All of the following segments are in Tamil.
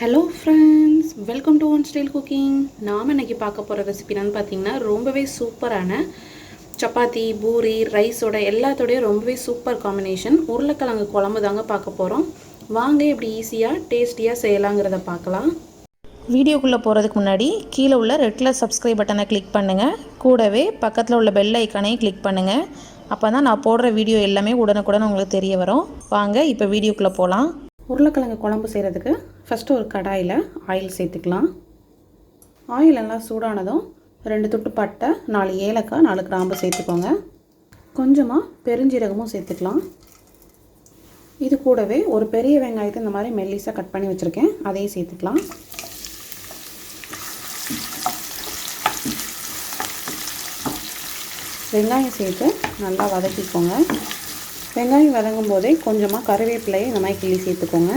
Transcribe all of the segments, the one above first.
Hello friends, welcome to one style cooking. நாம் இன்றைக்கி பார்க்க போகிற ரெசிபினான்னு பார்த்தீங்கன்னா ரொம்பவே சூப்பரான சப்பாத்தி, பூரி, ரைஸோட எல்லாத்தோடையும் ரொம்பவே சூப்பர் காம்பினேஷன் உருளைக்கிழங்கு குழம்பு தாங்க பார்க்க போகிறோம். வாங்க எப்படி ஈஸியாக டேஸ்டியாக செய்யலாங்கிறத பார்க்கலாம். வீடியோக்குள்ளே போகிறதுக்கு முன்னாடி கீழே உள்ள ரெட் கலர் சப்ஸ்கிரைப் பட்டனை கிளிக் பண்ணுங்கள். கூடவே பக்கத்தில் உள்ள பெல் ஐக்கானையும் கிளிக் பண்ணுங்கள். அப்போ தான் நான் போடுற வீடியோ எல்லாமே உடனுக்குடன் உங்களுக்கு தெரிய வரும். வாங்க இப்போ வீடியோக்குள்ளே போகலாம். உருளைக்கிழங்கு குழம்பு செய்கிறதுக்கு ஃபஸ்ட்டு ஒரு கடாயில் ஆயில் சேர்த்துக்கலாம். ஆயில் எல்லாம் சூடானதும் 2 துட்டு பட்டை, 4 ஏலக்காய், 4 கிராம்பு சேர்த்துக்கோங்க. கொஞ்சமாக பெருஞ்சீரகமும் சேர்த்துக்கலாம். இது கூடவே ஒரு பெரிய வெங்காயத்தை இந்த மாதிரி மெல்லிஸாக கட் பண்ணி வச்சுருக்கேன், அதையும் சேர்த்துக்கலாம். வெங்காயம் சேர்த்து நல்லா வதக்கிக்கோங்க. வெங்காயம் வதங்கும் போதே கொஞ்சமாக கருவேப்பிலையை இந்த மாதிரி கிள்ளி சேர்த்துக்கோங்க.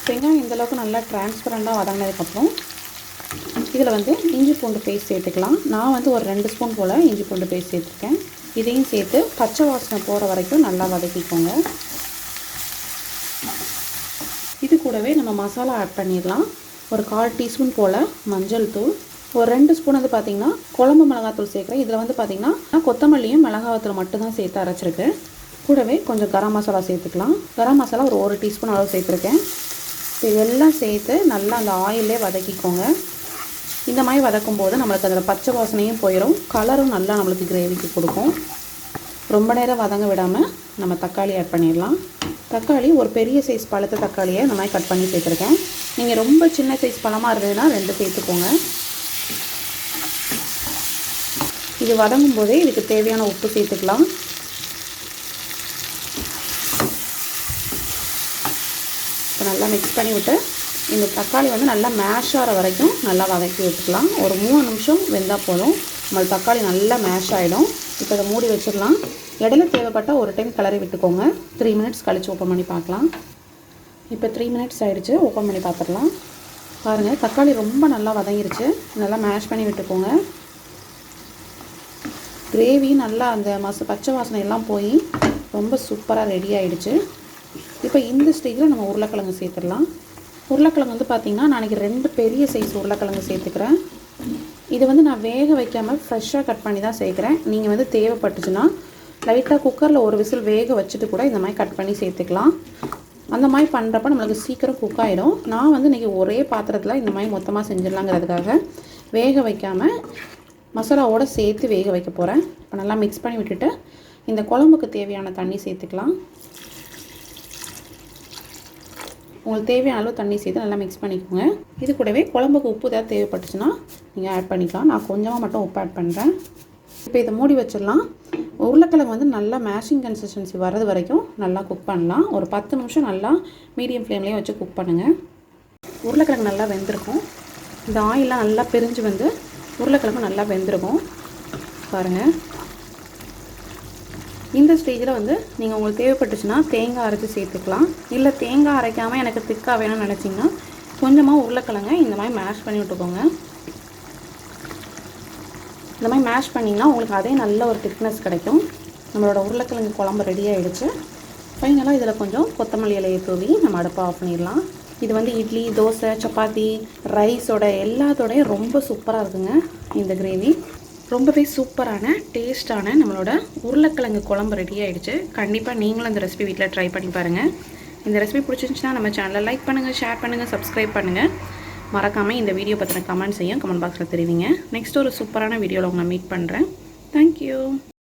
வெங்காயம் இந்தளவுக்கு நல்லா டிரான்ஸ்பரண்ட்டாக வதங்கினதுக்கப்புறம் இதில் இஞ்சி பூண்டு பேஸ்ட் சேர்த்துக்கலாம். நான் ஒரு 2 ஸ்பூன் போல் இஞ்சி பூண்டு பேஸ்ட் சேர்த்துருக்கேன். இதையும் சேர்த்து பச்சை வாசனை போகிற வரைக்கும் நல்லா வதக்கிக்கோங்க. இது கூடவே நம்ம மசாலா ஆட் பண்ணிடலாம். ஒரு 1/4 டீஸ்பூன் போல் மஞ்சள் தூள், ஒரு 2 ஸ்பூன் பார்த்திங்கன்னா குழம்பு மிளகாத்தூள் சேர்க்குறேன். இதில் பார்த்திங்கன்னா கொத்தமல்லியும் மிளகாத்தூள் மட்டும்தான் சேர்த்து அரைச்சிருக்கு. கூடவே கொஞ்சம் கரம் மசாலா சேர்த்துக்கலாம். கரம் மசாலா ஒரு 1 டீஸ்பூன் அளவு சேர்த்துருக்கேன். இதெல்லாம் சேர்த்து நல்லா அந்த ஆயிலே வதக்கிக்கோங்க. இந்த மாதிரி வதக்கும் போது நம்மளுக்கு அதில் பச்சை வாசனையும் போயிடும், கலரும் நல்லா நம்மளுக்கு கிரேவிக்கு கொடுக்கும். ரொம்ப நேரம் வதங்க விடாமல் நம்ம தக்காளி ஆட் பண்ணிடலாம். தக்காளி ஒரு பெரிய சைஸ் பழுத்த தக்காளியை இந்த மாதிரி கட் பண்ணி சேர்த்துருக்கேன். நீங்கள் ரொம்ப சின்ன சைஸ் பழமாக இருந்ததுன்னா 2 சேர்த்துக்கோங்க. இது வதங்கும் போதே இதுக்கு தேவையான உப்பு சேர்த்துக்கலாம். இப்போ நல்லா மிக்ஸ் பண்ணி விட்டு இந்த தக்காளி நல்லா மேஷ் ஆகிற வரைக்கும் நல்லா வதக்கி விட்டுக்கலாம். ஒரு 3 நிமிஷம் வெந்தால் போதும், நம்ம தக்காளி நல்லா மேஷ் ஆகிடும். இப்போ இதை மூடி வச்சிடலாம். இடையில தேவைப்பட்ட ஒரு டைம் கிளறி விட்டுக்கோங்க. 3 மினிட்ஸ் கழித்து ஓப்பன் பண்ணி பார்க்கலாம். இப்போ 3 மினிட்ஸ் ஆகிடுச்சு, ஓப்பன் பண்ணி பார்த்துடலாம். பாருங்கள், தக்காளி ரொம்ப நல்லா வதங்கிருச்சு. நல்லா மேஷ் பண்ணி விட்டுக்கோங்க. கிரேவி நல்லா அந்த பச்சை வாசனை எல்லாம் போய் ரொம்ப சூப்பராக ரெடி ஆகிடுச்சு. இப்போ இந்த ஸ்டேஜில் நம்ம உருளைக்கிழங்கு சேர்த்துடலாம். உருளைக்கிழங்கு பார்த்திங்கன்னா நான் 2 பெரிய சைஸ் உருளைக்கிழங்கு சேர்த்துக்கிறேன். இது நான் வேக வைக்காமல் ஃப்ரெஷ்ஷாக கட் பண்ணி தான் சேர்க்குறேன். நீங்கள் தேவைப்பட்டுச்சுன்னா லைட்டாக குக்கரில் ஒரு விசில் வேக வச்சுட்டு கூட இந்த மாதிரி கட் பண்ணி சேர்த்துக்கலாம். அந்த மாதிரி பண்ணுறப்ப நம்மளுக்கு சீக்கிரம் குக் ஆகிடும். நான் இன்றைக்கி ஒரே பாத்திரத்தில் இந்த மாதிரி மொத்தமாக செஞ்சிடலாங்கிறதுக்காக வேக வைக்காமல் மசாலாவோடு சேர்த்து வேக வைக்க போகிறேன். இப்போ நல்லா மிக்ஸ் பண்ணி விட்டுட்டு இந்த குழம்புக்கு தேவையான தண்ணி சேர்த்துக்கலாம். உங்களுக்கு தேவையான அளவு தண்ணி சேர்த்து நல்லா மிக்ஸ் பண்ணிக்கோங்க. இது கூடவே குழம்புக்கு உப்பு ஏதாவது தேவைப்பட்டுச்சுன்னா நீங்கள் ஆட் பண்ணிக்கலாம். நான் கொஞ்சமாக மட்டும் உப்பு ஆட் பண்ணுறேன். இப்போ இதை மூடி வச்சிடலாம். உருளைக்கிழங்கு நல்லா மேஷிங் கன்சிஸ்டன்சி வர்றது வரைக்கும் நல்லா குக் பண்ணலாம். ஒரு 10 நிமிஷம் நல்லா மீடியம் ஃப்ளேம்லேயே வச்சு குக் பண்ணுங்கள். உருளைக்கிழங்கு நல்லா வெந்திருக்கும். இந்த ஆயிலெலாம் நல்லா பிரிஞ்சு உருளைக்கிழங்கு நல்லா வெந்திருக்கும். பாருங்கள், இந்த ஸ்டேஜில் நீங்கள் உங்களுக்கு தேவைப்பட்டுச்சுன்னா தேங்காய் அரைச்சி சேர்த்துக்கலாம். இல்லை தேங்காய் அரைக்காமல் எனக்கு திக்காக வேணும்னு நினச்சிங்கன்னா கொஞ்சமாக உருளைக்கிழங்கை இந்த மாதிரி மேஷ் பண்ணி விட்டுக்கோங்க. இந்த மாதிரி மேஷ் பண்ணிங்கன்னா உங்களுக்கு அதே நல்ல ஒரு திக்னஸ் கிடைக்கும். நம்மளோட உருளைக்கிழங்கு குழம்பு ரெடி ஆகிடுச்சு. ஃபைனலாக இதில் கொஞ்சம் கொத்தமல்லி இலையை தூவி நம்ம அடுப்பை ஆஃப் பண்ணிடலாம். இது இட்லி, தோசை, சப்பாத்தி, ரைஸோட எல்லாத்தோடையும் ரொம்ப சூப்பராக இருக்குங்க. இந்த கிரேவி ரொம்பவே சூப்பரான டேஸ்டான நம்மளோட உருளைக்கிழங்கு குழம்பு ரெடி ஆகிடுச்சு. கண்டிப்பாக நீங்களும் இந்த ரெசிபி வீட்டில் ட்ரை பண்ணி பாருங்கள். இந்த ரெசிபி பிடிச்சிருந்துச்சுன்னா நம்ம சேனலை லைக் பண்ணுங்கள், ஷேர் பண்ணுங்கள், சப்ஸ்கிரைப் பண்ணுங்கள். மறக்காமல் இந்த வீடியோ பற்றின கமெண்ட்ஸையும் கமெண்ட் பாக்ஸில் தெரிவிங்க. நெக்ஸ்ட் ஒரு சூப்பரான வீடியோவில் உங்களை மீட் பண்ணுறேன். தேங்க்யூ.